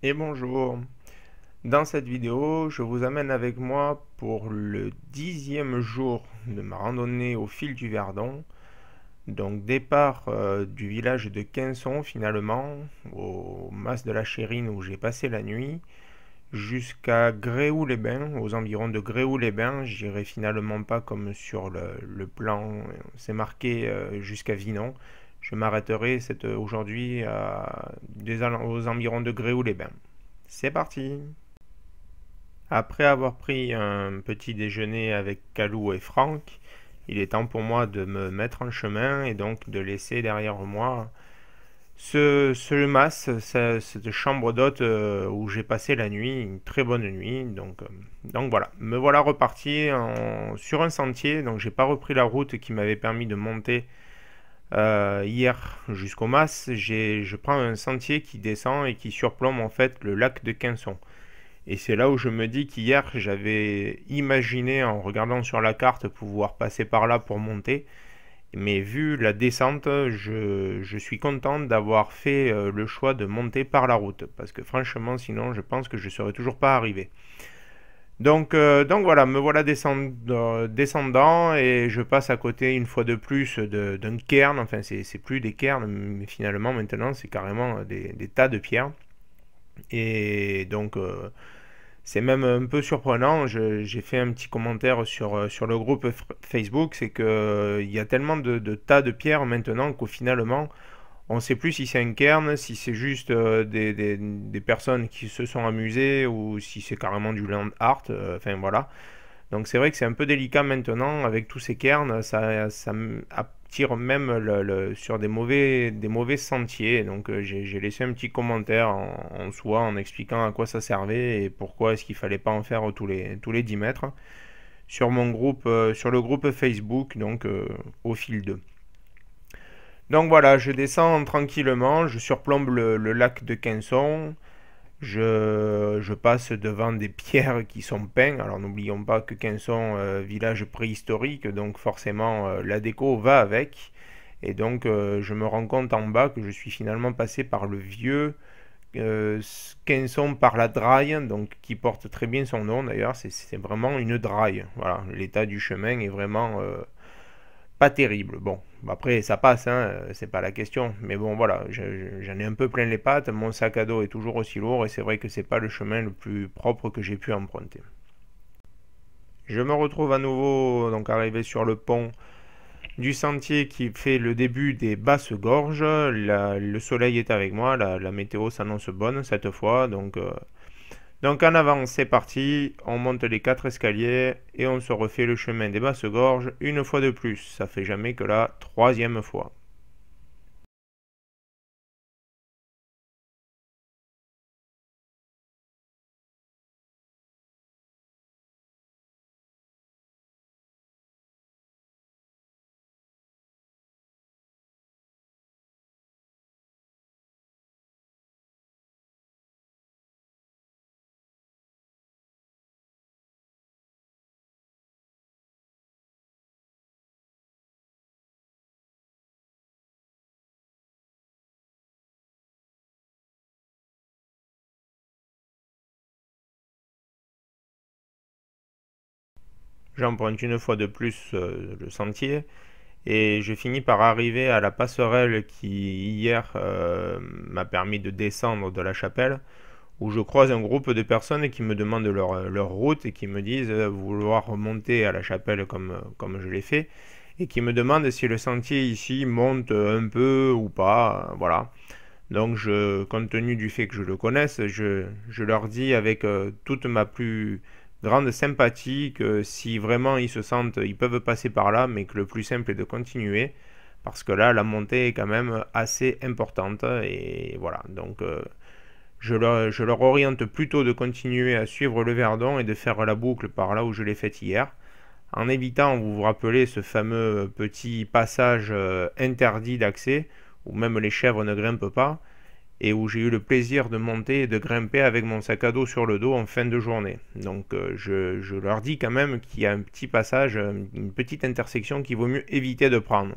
Et bonjour. Dans cette vidéo, je vous amène avec moi pour le 10e jour de ma randonnée au fil du Verdon. Donc départ du village de Quinson finalement, au Mas de la Chérine où j'ai passé la nuit, jusqu'à Gréoux-les-Bains, aux environs de Gréoux-les-Bains. J'irai finalement pas comme sur le plan, c'est marqué jusqu'à Vinon. Je m'arrêterai aujourd'hui aux environs de Gréoux-les-Bains. C'est parti! Après avoir pris un petit déjeuner avec Calou et Franck, il est temps pour moi de me mettre en chemin et donc de laisser derrière moi ce mas, cette chambre d'hôte où j'ai passé la nuit, une très bonne nuit. Donc voilà, me voilà reparti sur un sentier. Donc j'ai pas repris la route qui m'avait permis de monter hier jusqu'au mas. Je prends un sentier qui descend et qui surplombe en fait le lac de Quinson. Et c'est là où je me dis qu'hier, j'avais imaginé, en regardant sur la carte, pouvoir passer par là pour monter. Mais vu la descente, je suis content d'avoir fait le choix de monter par la route. Parce que franchement, sinon, je pense que je ne serais toujours pas arrivé. Donc voilà, me voilà descendant et je passe à côté une fois de plus d'un cairn. Enfin, c'est plus des cairns, mais finalement, maintenant, c'est carrément des tas de pierres. Et donc, c'est même un peu surprenant. J'ai fait un petit commentaire sur le groupe Facebook. C'est que il y a tellement de tas de pierres maintenant qu'au finalement, on ne sait plus si c'est un cairn, si c'est juste des personnes qui se sont amusées ou si c'est carrément du land art. Enfin voilà. Donc c'est vrai que c'est un peu délicat maintenant avec tous ces cairns. Ça attire même sur des mauvais sentiers. Donc j'ai laissé un petit commentaire en soi en expliquant à quoi ça servait et pourquoi est-ce qu'il fallait pas en faire tous les 10 mètres sur mon groupe, sur le groupe Facebook, donc au fil 2. Donc voilà, je descends tranquillement, je surplombe le lac de Quinson, je passe devant des pierres qui sont peintes. Alors n'oublions pas que Quinson, village préhistorique, donc forcément la déco va avec. Et donc je me rends compte en bas que je suis finalement passé par le vieux euh, Quinson par la Draille, donc qui porte très bien son nom d'ailleurs. C'est vraiment une draille. Voilà, l'état du chemin est vraiment pas terrible. Bon, après ça passe, hein, c'est pas la question. Mais bon, voilà, j'en ai un peu plein les pattes. Mon sac à dos est toujours aussi lourd et c'est vrai que c'est pas le chemin le plus propre que j'ai pu emprunter. Je me retrouve à nouveau donc arrivé sur le pont du sentier qui fait le début des basses gorges. Le soleil est avec moi, la météo s'annonce bonne cette fois, donc en avant, c'est parti, on monte les 4 escaliers et on se refait le chemin des basses gorges une fois de plus. Ça fait jamais que la troisième fois. J'emprunte une fois de plus le sentier et je finis par arriver à la passerelle qui hier m'a permis de descendre de la chapelle où je croise un groupe de personnes qui me demandent leur route et qui me disent vouloir remonter à la chapelle comme je l'ai fait et qui me demandent si le sentier ici monte un peu ou pas. Voilà. Donc, compte tenu du fait que je le connaisse, je leur dis avec toute ma plus grande sympathie que si vraiment ils se sentent, ils peuvent passer par là, mais que le plus simple est de continuer, parce que là, la montée est quand même assez importante, et voilà. Donc, je leur oriente plutôt de continuer à suivre le Verdon et de faire la boucle par là où je l'ai faite hier, en évitant, vous vous rappelez, ce fameux petit passage interdit d'accès, où même les chèvres ne grimpent pas, et où j'ai eu le plaisir de monter et de grimper avec mon sac à dos sur le dos en fin de journée. Donc je leur dis quand même qu'il y a un petit passage, une petite intersection qu'il vaut mieux éviter de prendre.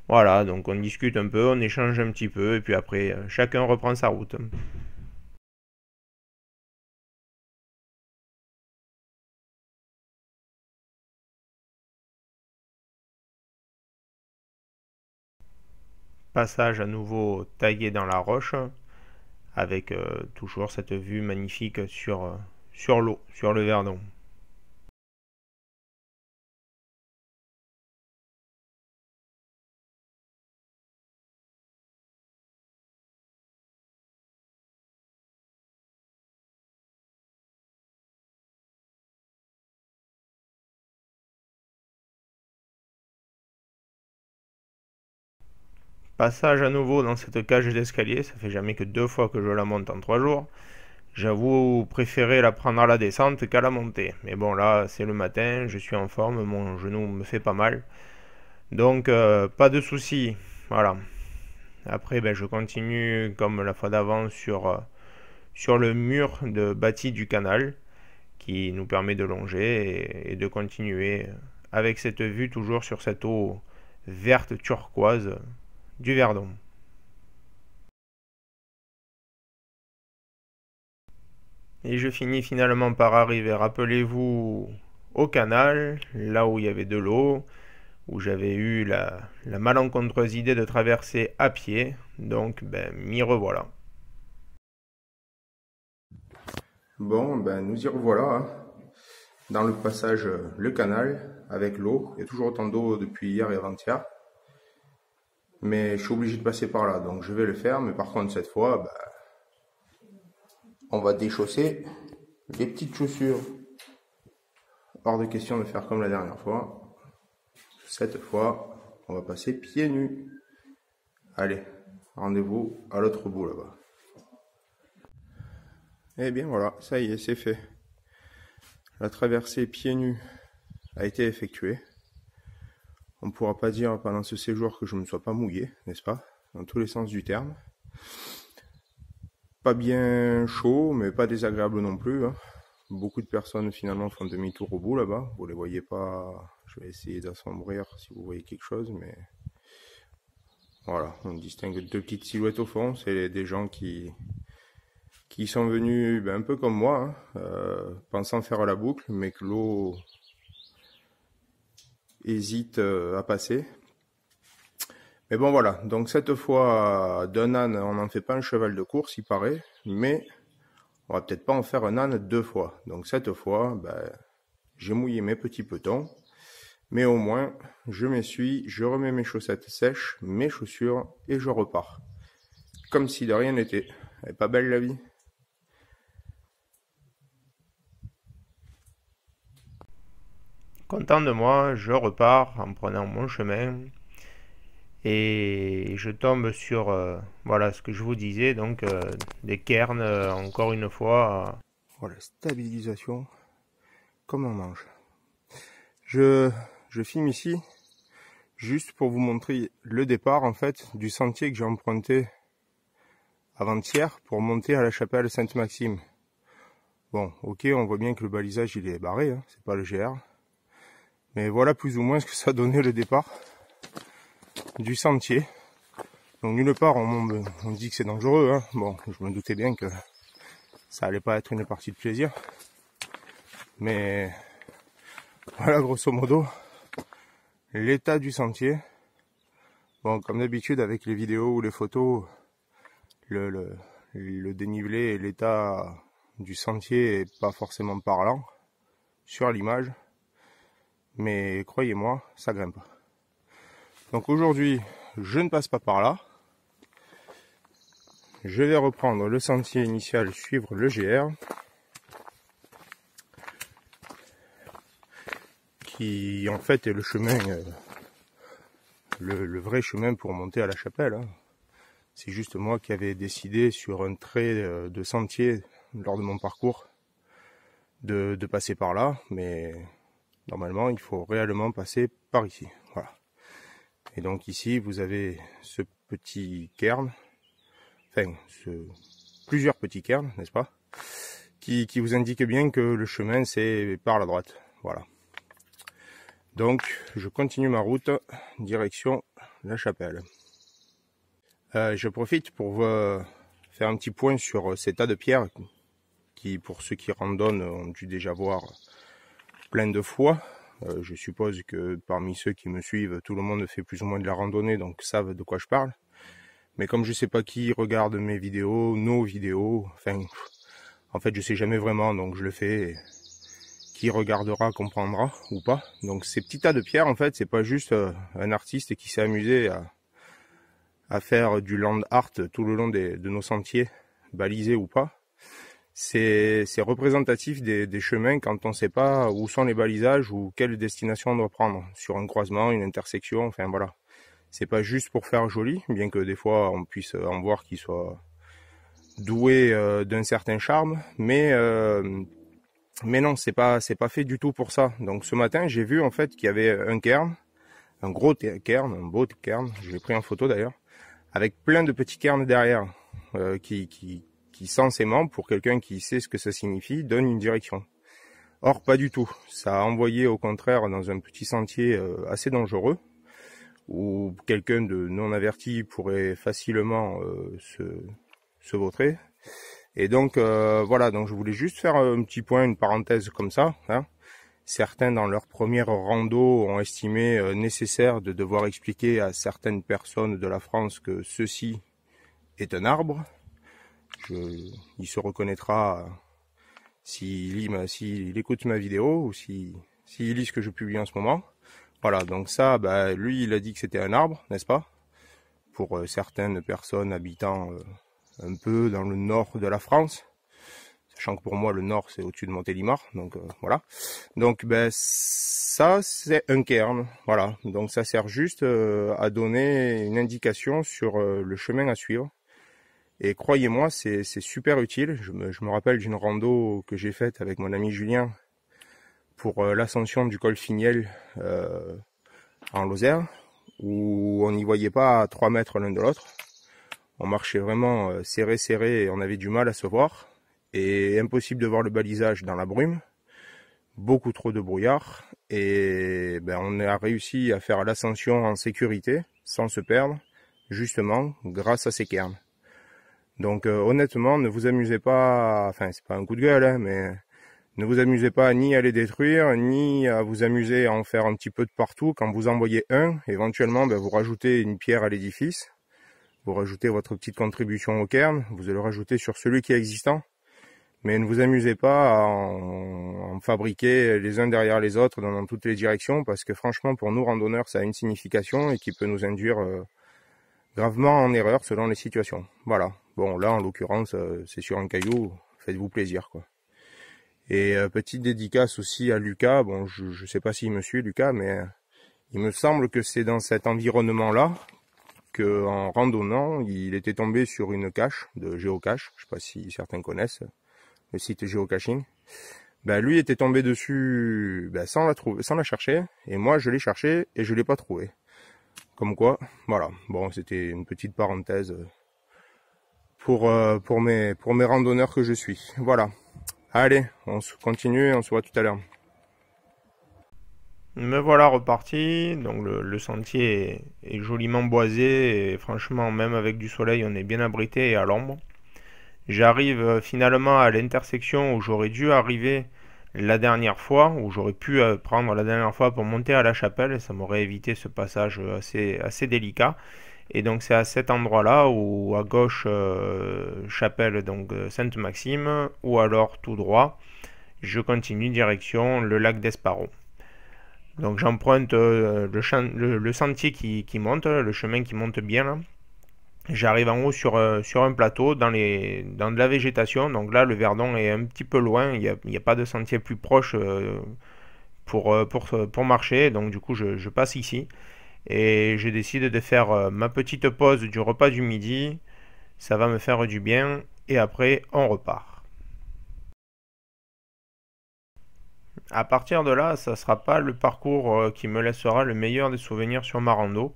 Voilà, donc on discute un peu, on échange un petit peu, et puis après chacun reprend sa route. Passage à nouveau taillé dans la roche, avec toujours cette vue magnifique sur l'eau, sur le Verdon. Passage à nouveau dans cette cage d'escalier, ça fait jamais que 2 fois que je la monte en 3 jours. J'avoue préférer la prendre à la descente qu'à la montée. Mais bon, là, c'est le matin, je suis en forme, mon genou me fait pas mal. Donc, pas de soucis. Voilà. Après, ben, je continue comme la fois d'avant sur le mur de bâti du canal qui nous permet de longer et de continuer avec cette vue toujours sur cette eau verte turquoise du Verdon. Et je finis finalement par arriver, rappelez-vous, au canal, là où il y avait de l'eau, où j'avais eu la malencontreuse idée de traverser à pied, donc ben m'y revoilà. Bon, ben nous y revoilà, hein, dans le passage le canal, avec l'eau. Il y a toujours autant d'eau depuis hier et avant-hier. Mais je suis obligé de passer par là, donc je vais le faire. Mais par contre, cette fois, ben, on va déchausser les petites chaussures. Hors de question de faire comme la dernière fois. Cette fois, on va passer pieds nus. Allez, rendez-vous à l'autre bout là-bas. Et bien voilà, ça y est, c'est fait. La traversée pieds nus a été effectuée. On ne pourra pas dire pendant ce séjour que je ne me sois pas mouillé, n'est-ce pas? Dans tous les sens du terme. Pas bien chaud, mais pas désagréable non plus, hein. Beaucoup de personnes finalement font demi-tour au bout là-bas. Vous les voyez pas, je vais essayer d'assombrir si vous voyez quelque chose, mais voilà, on distingue deux petites silhouettes au fond. C'est des gens qui sont venus ben, un peu comme moi, hein, pensant faire la boucle, mais que l'eau hésite à passer. Mais bon voilà, donc cette fois, d'un âne, on n'en fait pas un cheval de course, il paraît, mais on va peut-être pas en faire un âne 2 fois. Donc cette fois, ben, j'ai mouillé mes petits petons, mais au moins, je m'essuie, je remets mes chaussettes sèches, mes chaussures, et je repars. Comme si de rien n'était. Elle est pas belle la vie? Content de moi, je repars en prenant mon chemin. Et je tombe sur voilà ce que je vous disais, donc des cairns encore une fois. Voilà, stabilisation comme on mange. Je filme ici juste pour vous montrer le départ en fait du sentier que j'ai emprunté avant-hier pour monter à la chapelle Sainte-Maxime. Bon, ok, on voit bien que le balisage il est barré, hein, c'est pas le GR. Mais voilà plus ou moins ce que ça donnait le départ du sentier. Donc nulle part on me dit que c'est dangereux, hein. Bon, je me doutais bien que ça allait pas être une partie de plaisir. Mais voilà grosso modo l'état du sentier. Bon, comme d'habitude avec les vidéos ou les photos, le dénivelé et l'état du sentier est pas forcément parlant sur l'image. Mais croyez-moi, ça grimpe. Donc aujourd'hui, je ne passe pas par là. Je vais reprendre le sentier initial, suivre le GR. Qui en fait est le chemin, le vrai chemin pour monter à la chapelle. Hein. C'est juste moi qui avais décidé sur un trait de sentier lors de mon parcours de passer par là. Mais normalement, il faut réellement passer par ici. Voilà. Et donc ici, vous avez ce petit cairn, enfin, plusieurs petits cairns, n'est-ce pas, qui vous indique bien que le chemin, c'est par la droite. Voilà. Donc, je continue ma route, direction la chapelle. Je profite pour vous faire un petit point sur ces tas de pierres qui, pour ceux qui randonnent, ont dû déjà voir plein de fois. Je suppose que parmi ceux qui me suivent, tout le monde fait plus ou moins de la randonnée, donc savent de quoi je parle. Mais comme je sais pas qui regarde mes vidéos, nos vidéos, enfin, en fait, je sais jamais vraiment, donc je le fais. Et qui regardera comprendra ou pas. Donc ces petits tas de pierres, en fait, c'est pas juste un artiste qui s'est amusé à faire du land art tout le long de nos sentiers, balisés ou pas. C'est représentatif des chemins quand on sait pas où sont les balisages ou quelle destination on doit prendre sur un croisement, une intersection, enfin voilà. C'est pas juste pour faire joli, bien que des fois on puisse en voir qui soit doué d'un certain charme, mais non, c'est pas fait du tout pour ça. Donc ce matin, j'ai vu en fait qu'il y avait un cairn, un gros cairn, un beau cairn, je l'ai pris en photo d'ailleurs, avec plein de petits cairns derrière, qui censément, pour quelqu'un qui sait ce que ça signifie, donne une direction. Or, pas du tout. Ça a envoyé au contraire dans un petit sentier assez dangereux, où quelqu'un de non averti pourrait facilement se vautrer. Et donc voilà, donc je voulais juste faire un petit point, une parenthèse comme ça. Hein. Certains dans leur première rando ont estimé nécessaire de devoir expliquer à certaines personnes de la France que ceci est un arbre. Il se reconnaîtra s'il écoute ma vidéo ou s'il lit ce que je publie en ce moment. Voilà, donc ça, bah, lui il a dit que c'était un arbre, n'est-ce pas? Pour certaines personnes habitant un peu dans le nord de la France, sachant que pour moi le nord c'est au-dessus de Montélimar, donc voilà. Donc ben ça c'est un cairn, voilà. Donc ça sert juste à donner une indication sur le chemin à suivre. Et croyez-moi, c'est super utile. Je me rappelle d'une rando que j'ai faite avec mon ami Julien pour l'ascension du col Finiel en Lozère, où on n'y voyait pas à 3 mètres l'un de l'autre. On marchait vraiment serré et on avait du mal à se voir. Et impossible de voir le balisage dans la brume. Beaucoup trop de brouillard. Et ben, on a réussi à faire l'ascension en sécurité, sans se perdre, justement grâce à ces cairns. Donc honnêtement, ne vous amusez pas, enfin c'est pas un coup de gueule, hein, mais ne vous amusez pas ni à les détruire, ni à vous amuser à en faire un petit peu de partout. Quand vous en voyez un, éventuellement ben, vous rajoutez une pierre à l'édifice, vous rajoutez votre petite contribution au cairn, vous le rajoutez sur celui qui est existant. Mais ne vous amusez pas à en fabriquer les uns derrière les autres dans toutes les directions, parce que franchement pour nous randonneurs ça a une signification et qui peut nous induire gravement en erreur selon les situations. Voilà. Bon, là, en l'occurrence, c'est sur un caillou. Faites-vous plaisir, quoi. Et petite dédicace aussi à Lucas. Bon, je sais pas s'il me suit, Lucas, mais il me semble que c'est dans cet environnement-là que, en randonnant, il était tombé sur une cache de géocache. Je sais pas si certains connaissent le site géocaching. Ben, lui était tombé dessus sans la chercher. Et moi, je l'ai cherché et je l'ai pas trouvé. Comme quoi, voilà. Bon, c'était une petite parenthèse pour mes randonneurs que je suis. Voilà. Allez, on se continue, on se voit tout à l'heure. Me voilà reparti. Donc le sentier est joliment boisé et franchement, même avec du soleil, on est bien abrité et à l'ombre. J'arrive finalement à l'intersection où j'aurais dû arriver la dernière fois, où j'aurais pu prendre la dernière fois pour monter à la chapelle. Ça m'aurait évité ce passage assez délicat. Et donc c'est à cet endroit-là où à gauche chapelle donc Sainte-Maxime, ou alors tout droit, je continue direction le lac d'Esparron. Donc j'emprunte le sentier qui monte, le chemin qui monte bien là. J'arrive en haut sur un plateau dans de la végétation. Donc là le Verdon est un petit peu loin, il n'y a pas de sentier plus proche pour marcher. Donc du coup je passe ici. Et je décide de faire ma petite pause du repas du midi. Ça va me faire du bien. Et après, on repart. À partir de là, ça ne sera pas le parcours qui me laissera le meilleur des souvenirs sur ma rando.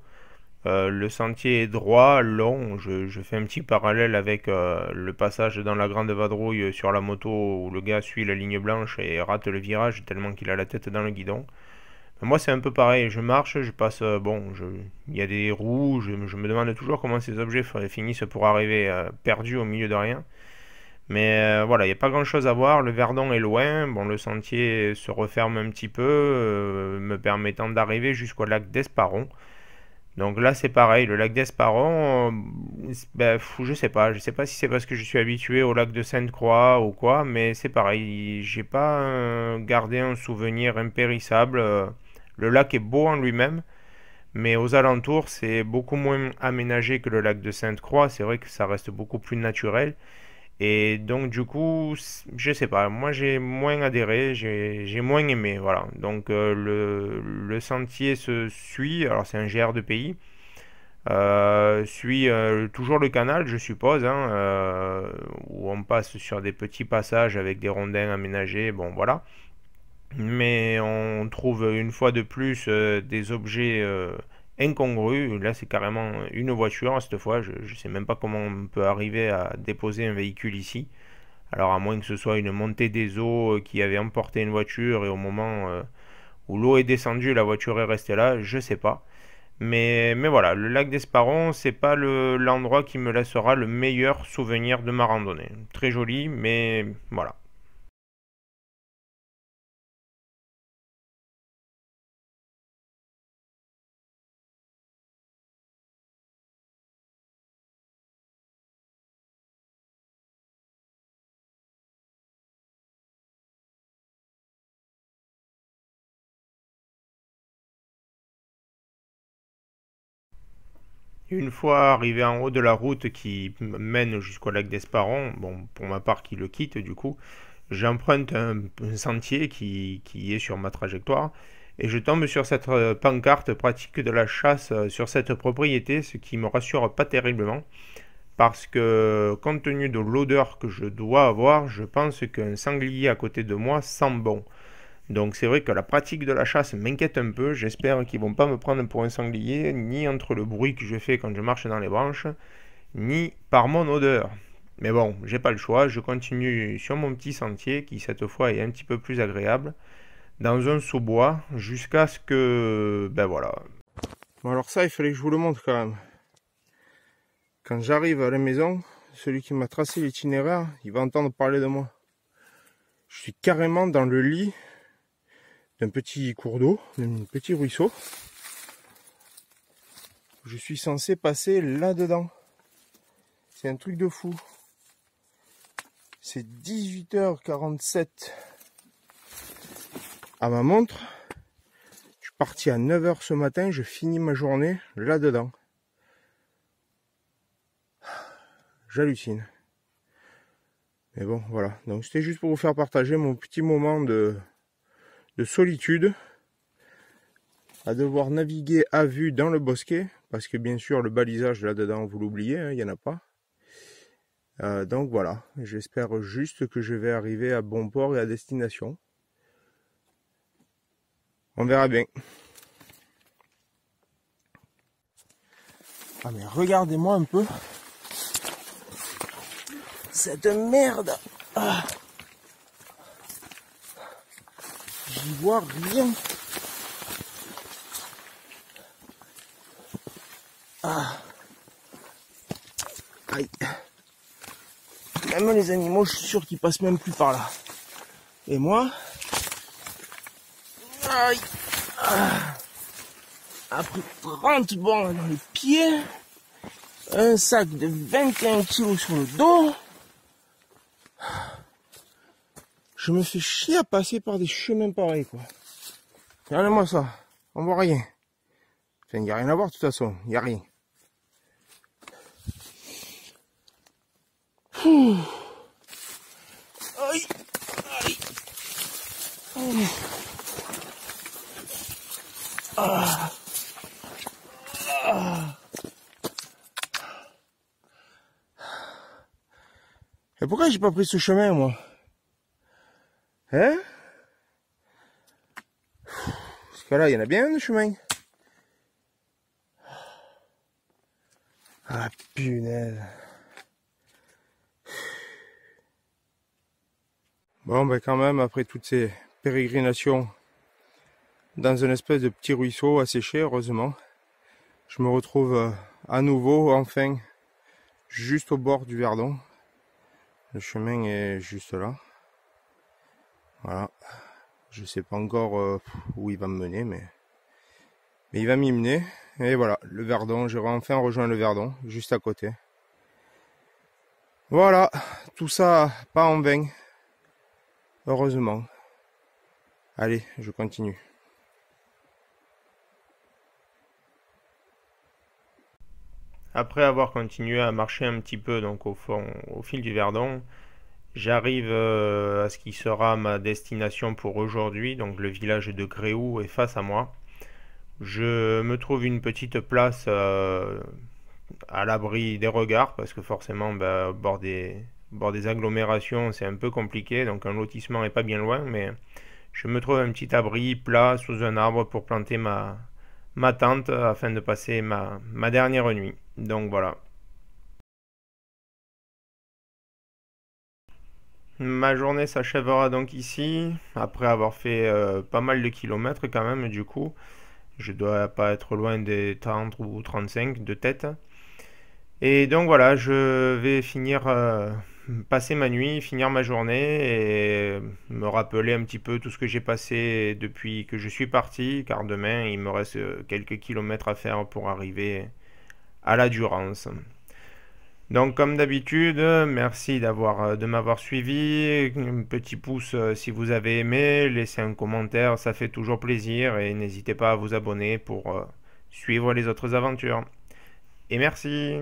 Le sentier est droit, long. Je fais un petit parallèle avec le passage dans la grande vadrouille sur la moto où le gars suit la ligne blanche et rate le virage tellement qu'il a la tête dans le guidon. Moi, c'est un peu pareil. Je marche, je passe. Il y a des roues. Je me demande toujours comment ces objets finissent pour arriver perdus au milieu de rien. Mais voilà, il n'y a pas grand-chose à voir. Le Verdon est loin. Bon, le sentier se referme un petit peu, me permettant d'arriver jusqu'au lac d'Esparron. Donc là c'est pareil, le lac d'Esparon, ben, je sais pas si c'est parce que je suis habitué au lac de Sainte-Croix ou quoi, mais c'est pareil, j'ai pas gardé un souvenir impérissable. Le lac est beau en lui-même, mais aux alentours c'est beaucoup moins aménagé que le lac de Sainte-Croix, c'est vrai que ça reste beaucoup plus naturel. Et donc du coup, je sais pas, moi j'ai moins adhéré, j'ai moins aimé, voilà. Donc le sentier se suit, alors c'est un GR de pays, suit toujours le canal, je suppose, hein, où on passe sur des petits passages avec des rondins aménagés, bon voilà. Mais on trouve une fois de plus des objets incongrus. Là, c'est carrément une voiture cette fois. Je ne sais même pas comment on peut arriver à déposer un véhicule ici. Alors, à moins que ce soit une montée des eaux qui avait emporté une voiture et au moment où l'eau est descendue, la voiture est restée là, je sais pas. Mais voilà, le lac d'Esparon, c'est pas l'endroit qui me laissera le meilleur souvenir de ma randonnée. Très joli, mais voilà. Une fois arrivé en haut de la route qui mène jusqu'au lac d'Esparon, bon, pour ma part qui le quitte du coup, j'emprunte un sentier qui est sur ma trajectoire et je tombe sur cette pancarte pratique de la chasse sur cette propriété, ce qui me rassure pas terriblement parce que compte tenu de l'odeur que je dois avoir, je pense qu'un sanglier à côté de moi sent bon. Donc c'est vrai que la pratique de la chasse m'inquiète un peu. J'espère qu'ils vont pas me prendre pour un sanglier, ni entre le bruit que je fais quand je marche dans les branches, ni par mon odeur. Mais bon, j'ai pas le choix, je continue sur mon petit sentier qui cette fois est un petit peu plus agréable, dans un sous-bois, jusqu'à ce que... Ben voilà. Bon, alors ça, il fallait que je vous le montre quand même. Quand j'arrive à la maison, celui qui m'a tracé l'itinéraire, il va entendre parler de moi. Je suis carrément dans le lit d'un petit cours d'eau, d'un petit ruisseau. Je suis censé passer là-dedans. C'est un truc de fou. C'est 18h47 à ma montre. Je suis parti à 9h ce matin, je finis ma journée là-dedans. J'hallucine. Mais bon, voilà. Donc c'était juste pour vous faire partager mon petit moment de solitude, à devoir naviguer à vue dans le bosquet, parce que bien sûr le balisage là-dedans, vous l'oubliez, hein, il n'y en a pas. Donc voilà, j'espère juste que je vais arriver à bon port et à destination. On verra bien. Ah mais regardez-moi un peu cette merde. Ah. J'y vois rien. Ah. Aïe. Même les animaux, je suis sûr qu'ils passent même plus par là. Et moi, aïe. Ah. Après 30 bornes dans les pieds, un sac de 21 kilos sur le dos, je me fais chier à passer par des chemins pareils, quoi. Regardez-moi ça, on voit rien. Enfin, il n'y a rien à voir de toute façon, il n'y a rien. Ouh. Aïe, aïe. Ouh. Ah. Ah. Et pourquoi j'ai pas pris ce chemin, moi? Hein? Parce que là, il y en a bien de chemin. Ah, punaise. Bon, ben quand même, après toutes ces pérégrinations dans un espèce de petit ruisseau asséché, heureusement, je me retrouve à nouveau, enfin, juste au bord du Verdon. Le chemin est juste là. Voilà. Je sais pas encore où il va me mener, mais il va m'y mener. Et voilà, le Verdon, j'ai enfin rejoint le Verdon, juste à côté. Voilà, tout ça pas en vain, heureusement. Allez, je continue. Après avoir continué à marcher un petit peu donc au fil du Verdon, j'arrive à ce qui sera ma destination pour aujourd'hui, donc le village de Gréoux est face à moi. Je me trouve une petite place à l'abri des regards parce que forcément au bord des agglomérations c'est un peu compliqué, donc un lotissement est pas bien loin, mais je me trouve un petit abri plat sous un arbre pour planter ma tente afin de passer ma dernière nuit. Donc voilà. Ma journée s'achèvera donc ici, après avoir fait pas mal de kilomètres quand même du coup. Je dois pas être loin des 30 ou 35 de tête. Et donc voilà, je vais finir, passer ma nuit, finir ma journée et me rappeler un petit peu tout ce que j'ai passé depuis que je suis parti, car demain il me reste quelques kilomètres à faire pour arriver à la Durance. Donc comme d'habitude, merci de m'avoir suivi. Un petit pouce si vous avez aimé, laissez un commentaire, ça fait toujours plaisir et n'hésitez pas à vous abonner pour suivre les autres aventures. Et merci.